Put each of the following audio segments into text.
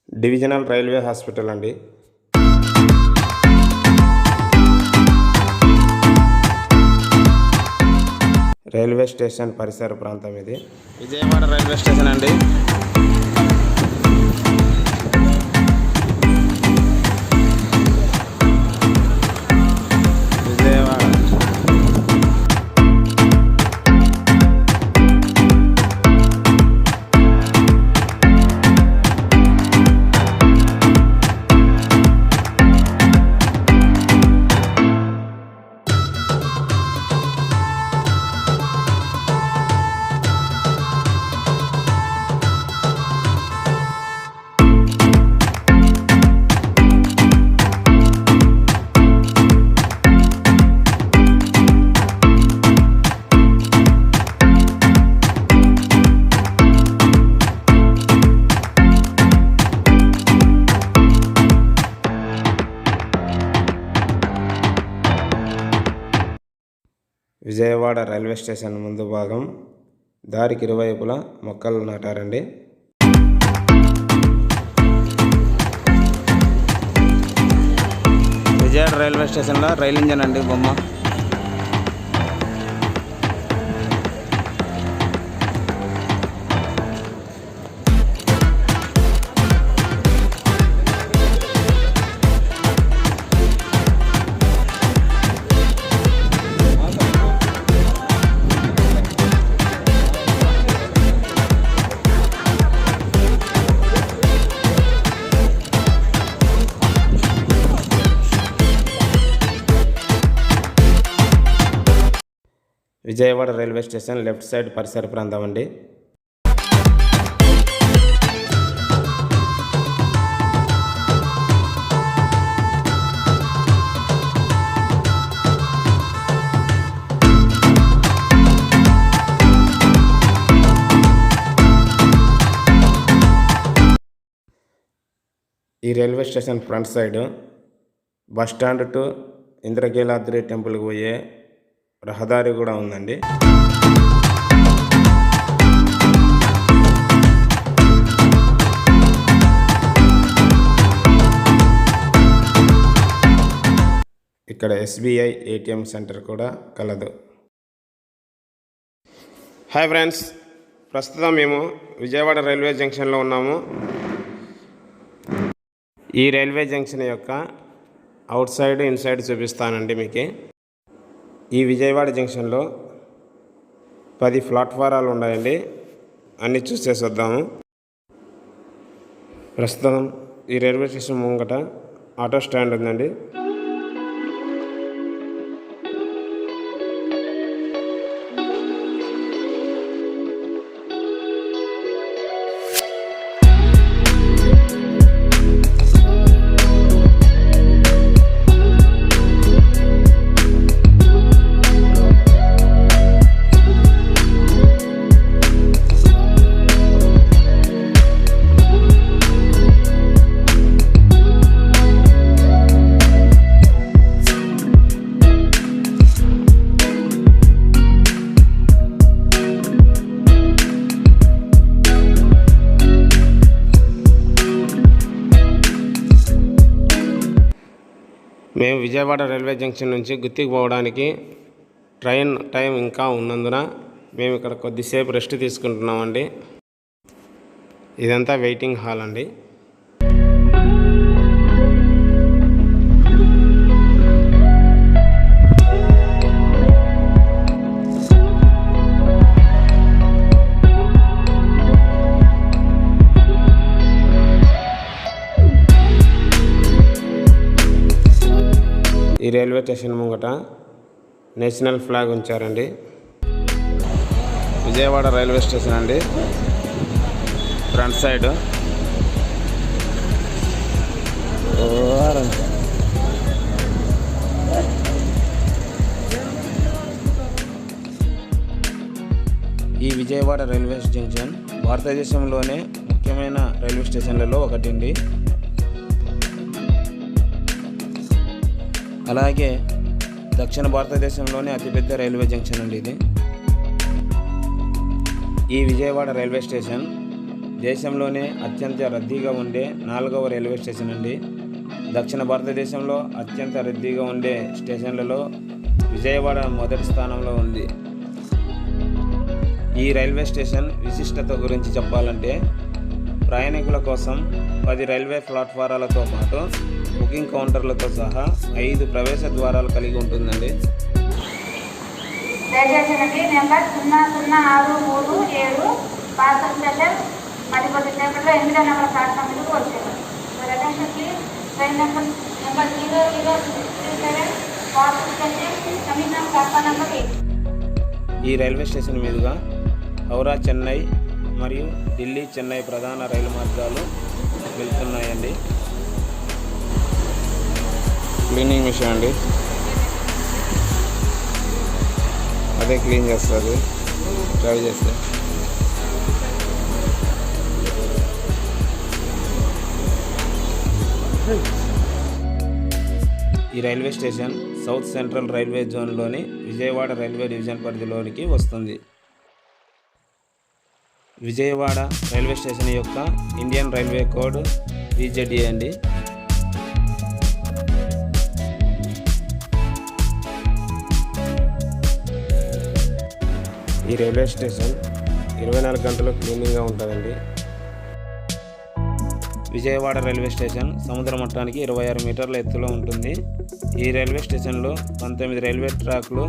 Divisional railway hospital అండి. Railway station పరిసర ప్రాంతం ఇది. విజయవాడ రైల్వే స్టేషన్ అండి. విజయవాడ విజయవాడ రైల్వే స్టేషన్ ముందు భాగం దారికి ఇరువైపులా మొక్కలు నాటారండి. విజయవాడ రైల్వే స్టేషన్లో రైలు ఇంజన్ అండి బొమ్మ. Vijayawada railway station left side పరిసర ప్రాంతం అండి. ఈ railway station front side bus stand to Indrakeeladri టెంపుల్కి పోయే రహదారి కూడా ఉందండి. ఇక్కడ SBI ATM సెంటర్ కూడా కలదు. హాయ్ ఫ్రెండ్స్, ప్రస్తుతం మేము విజయవాడ రైల్వే జంక్షన్లో ఉన్నాము. ఈ రైల్వే జంక్షన్ యొక్క అవుట్ సైడ్ ఇన్సైడ్ చూపిస్తానండి మీకు. ఈ విజయవాడ జంక్షన్లో 10 ప్లాట్ఫారాలు ఉన్నాయండి. అన్నీ చూసేసి వద్దాము. ప్రస్తుతం ఈ రైల్వే స్టేషన్ ముంగట ఆటో స్టాండ్ ఉందండి. మేము విజయవాడ రైల్వే జంక్షన్ నుంచి గుత్తికి పోవడానికి ట్రైన్ టైం ఇంకా ఉన్నందున మేము ఇక్కడ కొద్దిసేపు రెస్ట్ తీసుకుంటున్నామండి. ఇదంతా వెయిటింగ్ హాల్ అండి. ఈ రైల్వే స్టేషన్ ముంగట నేషనల్ ఫ్లాగ్ ఉంచారండి. విజయవాడ రైల్వే స్టేషన్ అండి. ఫ్రంట్ సైడ్ ఈ విజయవాడ రైల్వే జంక్షన్ భారతదేశంలోనే ముఖ్యమైన రైల్వే స్టేషన్లలో ఒకటి. అలాగే దక్షిణ భారతదేశంలోనే అతిపెద్ద రైల్వే జంక్షన్ అండి ఇది. ఈ విజయవాడ రైల్వే స్టేషన్ దేశంలోనే అత్యంత రద్దీగా ఉండే 4వ రైల్వే స్టేషన్ అండి. దక్షిణ భారతదేశంలో అత్యంత రద్దీగా ఉండే స్టేషన్లలో విజయవాడ మొదటి స్థానంలో ఉంది. ఈ రైల్వే స్టేషన్ విశిష్టత గురించి చెప్పాలంటే, ప్రయాణికుల కోసం 10 రైల్వే ప్లాట్ఫారాలతో పాటు బుకింగ్ కౌంటర్లతో సహా 5 ప్రవేశ ద్వారాలు కలిగి ఉంటుందండి. దయచేసి నెంబర్ 00637 పార్సల్ స్టేషన్ మరి కొద్దిసేపట్లో 8వ నెంబర్ ప్లాట్ఫామ్ మీదకు వచ్చారు. Train number 0037 parcel station coming on platform number 8. ఈ రైల్వే స్టేషన్ మీదుగా హౌరా చెన్నై మరియు ఢిల్లీ చెన్నై ప్రధాన రైలు మార్గాలు వెళ్తున్నాయండి. క్లీనింగ్ మిషన్ అండి, అదే క్లీన్ చేస్తుంది డ్రైవ్ చేస్తే. ఈ railway station south central railway జోన్లోని విజయవాడ రైల్వే డివిజన్ పరిధిలోనికి వస్తుంది. విజయవాడ రైల్వే స్టేషన్ యొక్క ఇండియన్ రైల్వే కోడ్ VZA అండి. ఈ రైల్వే స్టేషన్ 24 గంటలు క్లీనింగ్గా ఉంటుందండి. విజయవాడ రైల్వే స్టేషన్ సముద్ర మట్టానికి 26 మీటర్ల ఎత్తులో ఉంటుంది. ఈ రైల్వే స్టేషన్లో 19 రైల్వే ట్రాక్లు,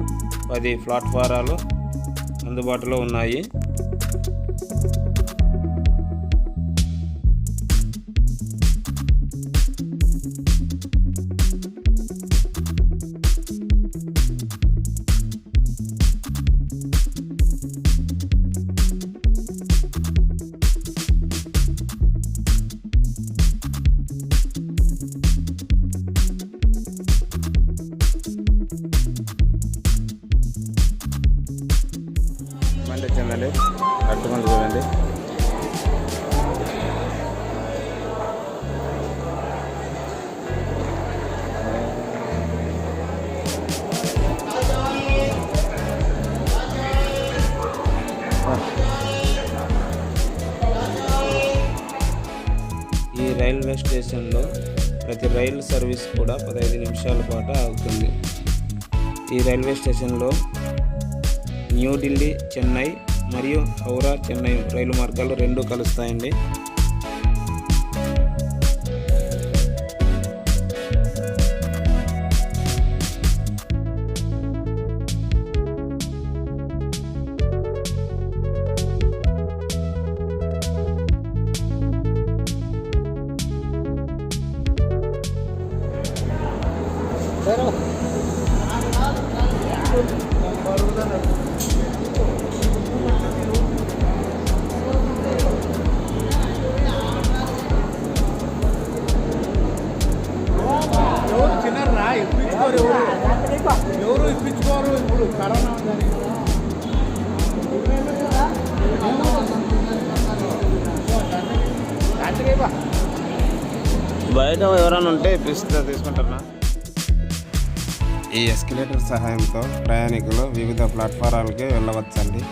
10 ప్లాట్ఫారాలు అందుబాటులో ఉన్నాయి. మంది వచ్చిందండి, కట్టుకొని చూడండి. ఈ రైల్వే స్టేషన్లో ప్రతి రైలు సర్వీస్ కూడా 15 నిమిషాల పాటు ఆగుతుంది. ఈ రైల్వే స్టేషన్లో న్యూఢిల్లీ చెన్నై మరియు హౌరా చెన్నై రైలు మార్గాలు 2 కలుస్తాయండి. ఎవరు ఇప్పించుకోరు ఇప్పుడు కరోనా బయట ఎవరైనా ఉంటే తీసుకుంటారా? ఈ ఎస్కలేటర్ సహాయంతో ప్రయాణికులు వివిధ ప్లాట్ఫారాలకి వెళ్ళవచ్చండి.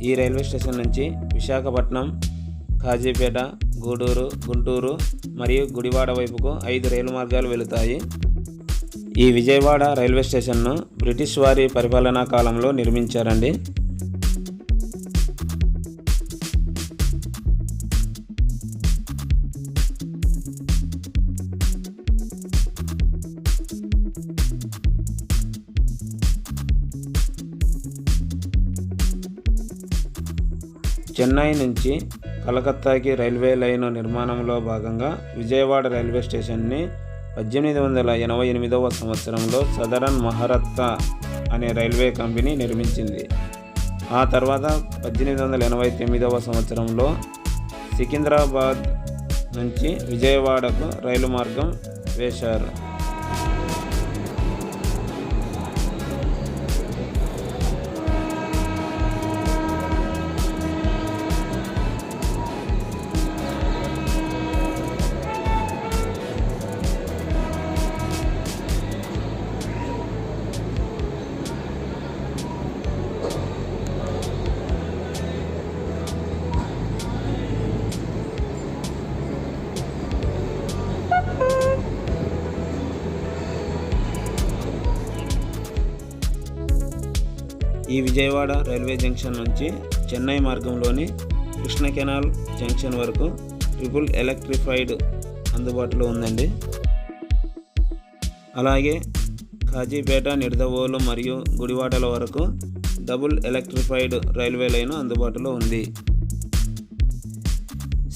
ఈ రైల్వే స్టేషన్ నుంచి విశాఖపట్నం, కాజీపేట, గూడూరు, గుంటూరు మరియు గుడివాడ వైపుకు 5 రైలు మార్గాలు వెళుతాయి. ఈ విజయవాడ రైల్వే స్టేషన్ను బ్రిటిష్ వారి పరిపాలనా కాలంలో నిర్మించారండి. చెన్నై నుంచి కలకత్తాకి రైల్వే లైను నిర్మాణంలో భాగంగా విజయవాడ రైల్వే స్టేషన్ని 1888వ సంవత్సరంలో సదరన్ మహారత్తా అనే రైల్వే కంపెనీ నిర్మించింది. ఆ తర్వాత 1889వ సంవత్సరంలో సికింద్రాబాద్ నుంచి విజయవాడకు రైలు మార్గం వేశారు. ఈ విజయవాడ రైల్వే జంక్షన్ నుంచి చెన్నై మార్గంలోని కృష్ణ కెనాల్ జంక్షన్ వరకు ట్రిపుల్ ఎలక్ట్రిఫైడ్ అందుబాటులో ఉందండి. అలాగే కాజీపేట, నిడదవోలు మరియు గుడివాడల వరకు డబుల్ ఎలక్ట్రిఫైడ్ రైల్వే లైను అందుబాటులో ఉంది.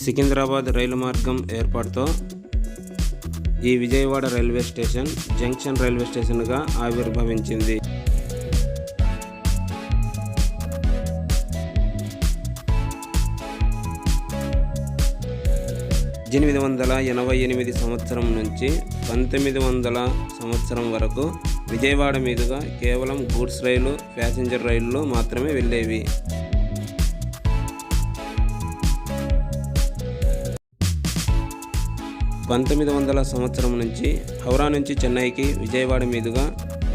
సికింద్రాబాద్ రైలు మార్గం ఏర్పాటుతో ఈ Vijayawada railway station junction railway స్టేషన్గా ఆవిర్భవించింది. 1888 సంవత్సరం నుంచి 1900 సంవత్సరం వరకు విజయవాడ మీదుగా కేవలం గూడ్స్ రైలు, ప్యాసింజర్ రైళ్లు మాత్రమే వెళ్ళేవి. సంవత్సరం నుంచి హౌరా నుంచి చెన్నైకి విజయవాడ మీదుగా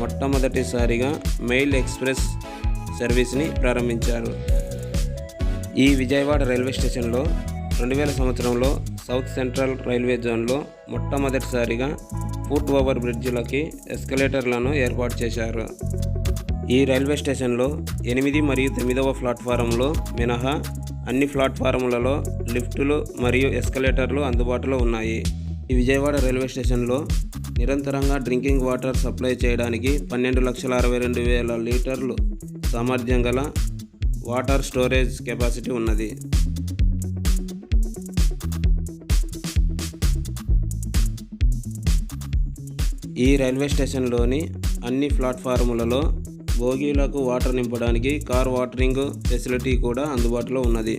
మొట్టమొదటిసారిగా మెయిల్ ఎక్స్ప్రెస్ సర్వీస్ని ప్రారంభించారు. ఈ విజయవాడ రైల్వే స్టేషన్లో 2000 సంవత్సరంలో సౌత్ సెంట్రల్ రైల్వే జోన్లో మొట్టమొదటిసారిగా ఫుట్ ఓవర్ బ్రిడ్జిలకి ఎస్కలేటర్లను ఏర్పాటు చేశారు. ఈ రైల్వే స్టేషన్లో 8 మరియు 9వ ప్లాట్ఫారంలో మినహా అన్ని ప్లాట్ఫారములలో లిఫ్టులు మరియు ఎస్కలేటర్లు అందుబాటులో ఉన్నాయి. ఈ విజయవాడ రైల్వే స్టేషన్లో నిరంతరంగా డ్రింకింగ్ వాటర్ సప్లై చేయడానికి 12,62,000 లీటర్లు సామర్థ్యం గల వాటర్ స్టోరేజ్ కెపాసిటీ ఉన్నది. ఈ రైల్వే స్టేషన్లోని అన్ని ప్లాట్ఫారములలో బోగీలకు వాటర్ నింపడానికి కార్ వాటరింగ్ ఫెసిలిటీ కూడా అందుబాటులో ఉన్నది.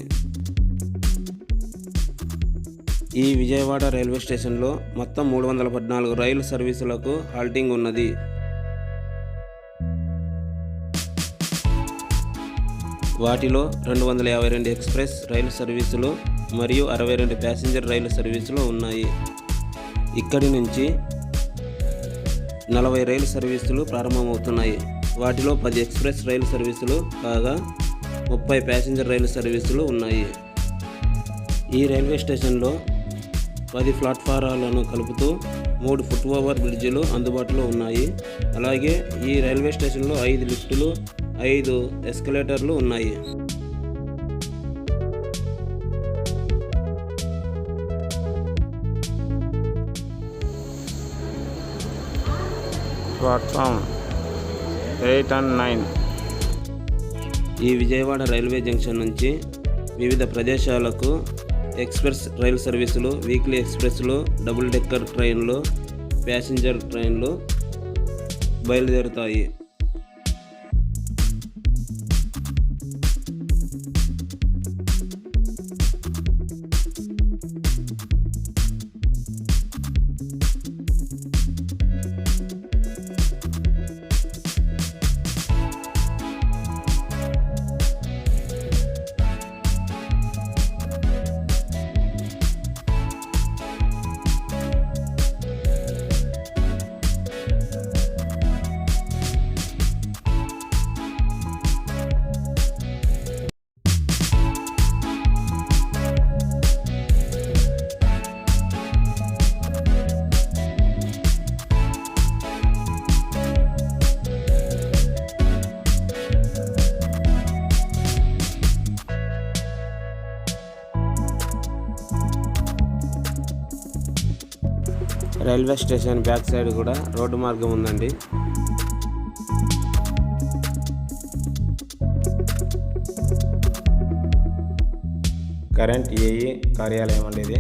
ఈ విజయవాడ రైల్వే స్టేషన్లో మొత్తం 314 రైలు సర్వీసులకు హాల్టింగ్ ఉన్నది. వాటిలో 252 ఎక్స్ప్రెస్ రైలు సర్వీసులు మరియు 62 ప్యాసింజర్ రైలు సర్వీసులు ఉన్నాయి. ఇక్కడి నుంచి 40 రైలు సర్వీసులు ప్రారంభమవుతున్నాయి. వాటిలో 10 ఎక్స్ప్రెస్ రైలు సర్వీసులు కాగా 30 ప్యాసింజర్ రైలు సర్వీసులు ఉన్నాయి. ఈ రైల్వే స్టేషన్లో 10 ప్లాట్ఫారాలను కలుపుతూ 3 ఫుట్ ఓవర్ బ్రిడ్జిలు అందుబాటులో ఉన్నాయి. అలాగే ఈ రైల్వే స్టేషన్లో 5 లిఫ్టులు, 5 ఎస్కలేటర్లు ఉన్నాయి. ప్లాట్ఫామ్ 8 and 9 ఈ విజయవాడ రైల్వే జంక్షన్ నుంచి వివిధ ప్రదేశాలకు ఎక్స్ప్రెస్ రైలు సర్వీసులు, వీక్లీ ఎక్స్ప్రెస్లు, డబుల్ డెక్కర్ ట్రైన్లు, ప్యాసింజర్ ట్రైన్లు బయలుదేరుతాయి. రైల్వే స్టేషన్ బ్యాక్ సైడ్ కూడా రోడ్డు మార్గం ఉందండి. కరెంట్ ఏఈ కార్యాలయం అండి ఇది.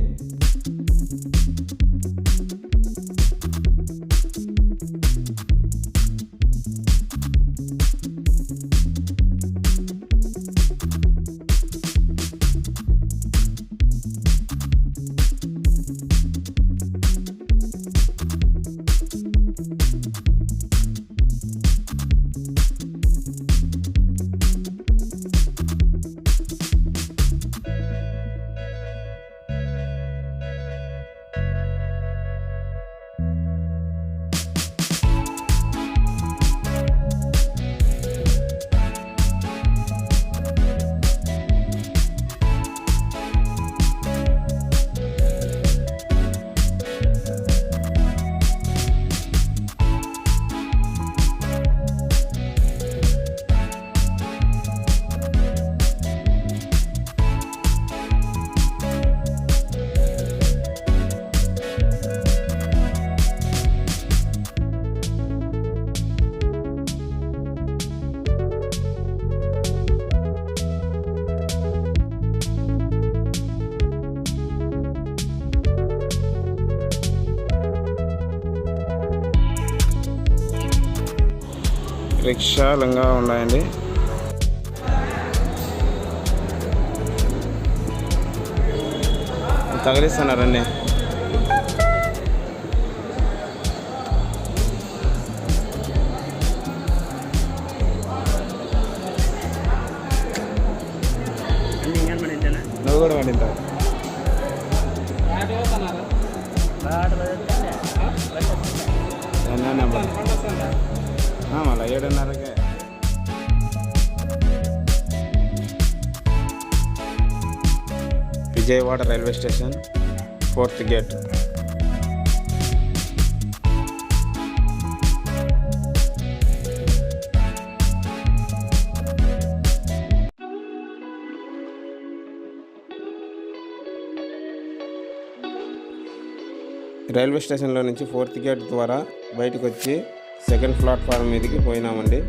విశాలంగా ఉన్నాయండి. తగిలిస్తున్నారండి. నువ్వు కూడా పడిందా? మళ్ళీ 7:30కే. Vijayawada railway station 4th gate. Railway స్టేషన్లో నుంచి 4th గేట్ ద్వారా బయటకు వచ్చి 2nd ప్లాట్ఫారం మీదకి పోయినామండి.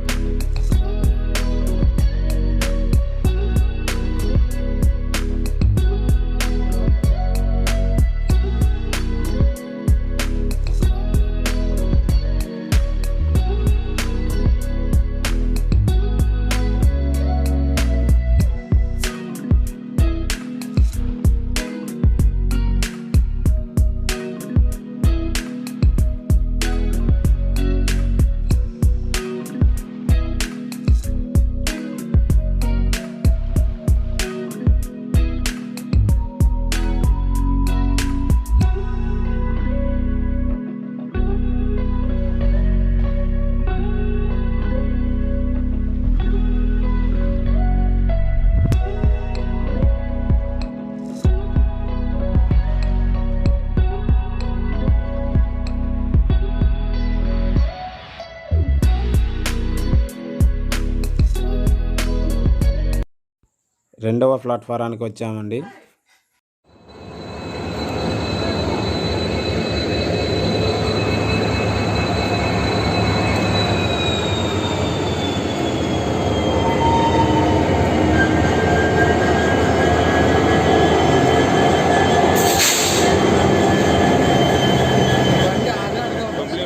రెండవ ప్లాట్ఫారానికి వచ్చామండి.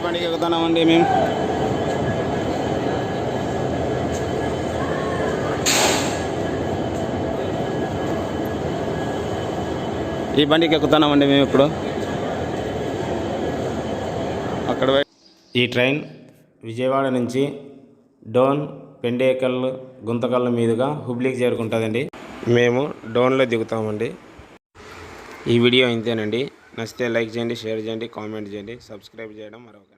బండికి ఎక్కుతున్నామండి మేము. ఈ బండికి ఎక్కుతున్నామండి మేము ఇప్పుడు. అక్కడ ఈ ట్రైన్ విజయవాడ నుంచి డోన్, పెండేకల్, గుంతకల్ మీదుగా హుబ్లీకి చేరుకుంటుందండి. మేము డోన్లో దిగుతామండి. ఈ వీడియో ఇంతేనండి. నచ్చితే లైక్ చేయండి, షేర్ చేయండి, కామెంట్ చేయండి, సబ్స్క్రైబ్ చేయడం మరొక